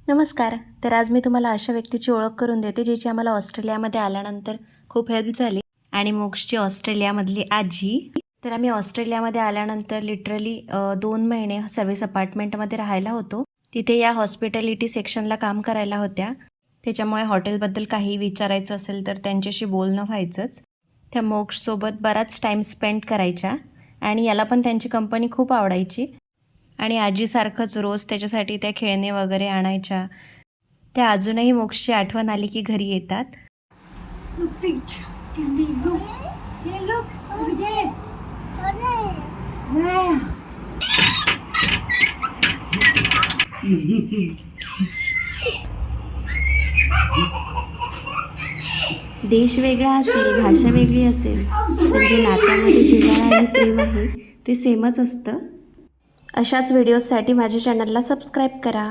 नमस्कार. तर आज मी तुम्हाला अशा व्यक्तीची ओळख करून देते जिची आम्हाला ऑस्ट्रेलियामध्ये आल्यानंतर खूप हेल्प झाली आणि मोक्षची ऑस्ट्रेलियामधली आजी. तर आम्ही ऑस्ट्रेलियामध्ये आल्यानंतर लिटरली 2 महिने सर्व्हिस अपार्टमेंटमध्ये राहायला होतो. तिथे या हॉस्पिटॅलिटी सेक्शनला काम करायला होत्या. त्याच्यामुळे हॉटेलबद्दल काही विचारायचं असेल तर त्यांच्याशी बोलणं व्हायचंच. त्या मोक्षसोबत बराच टाईम स्पेंड करायच्या आणि याला पण त्यांची कंपनी खूप आवडायची आणि आजीसारखंच रोज त्याच्यासाठी त्या खेळणे वगैरे आणायच्या. त्या अजूनही मोक्षची आठवण आली की घरी येतात. देश वेगळा असेल, भाषा वेगळी असेल, पण जे नात्यामध्ये जिव्हाळा आणि प्रेम आहे ते सेमच असतं. अशाच व्हिडिओजसाठी माझ्या चॅनलला सबस्क्राईब करा.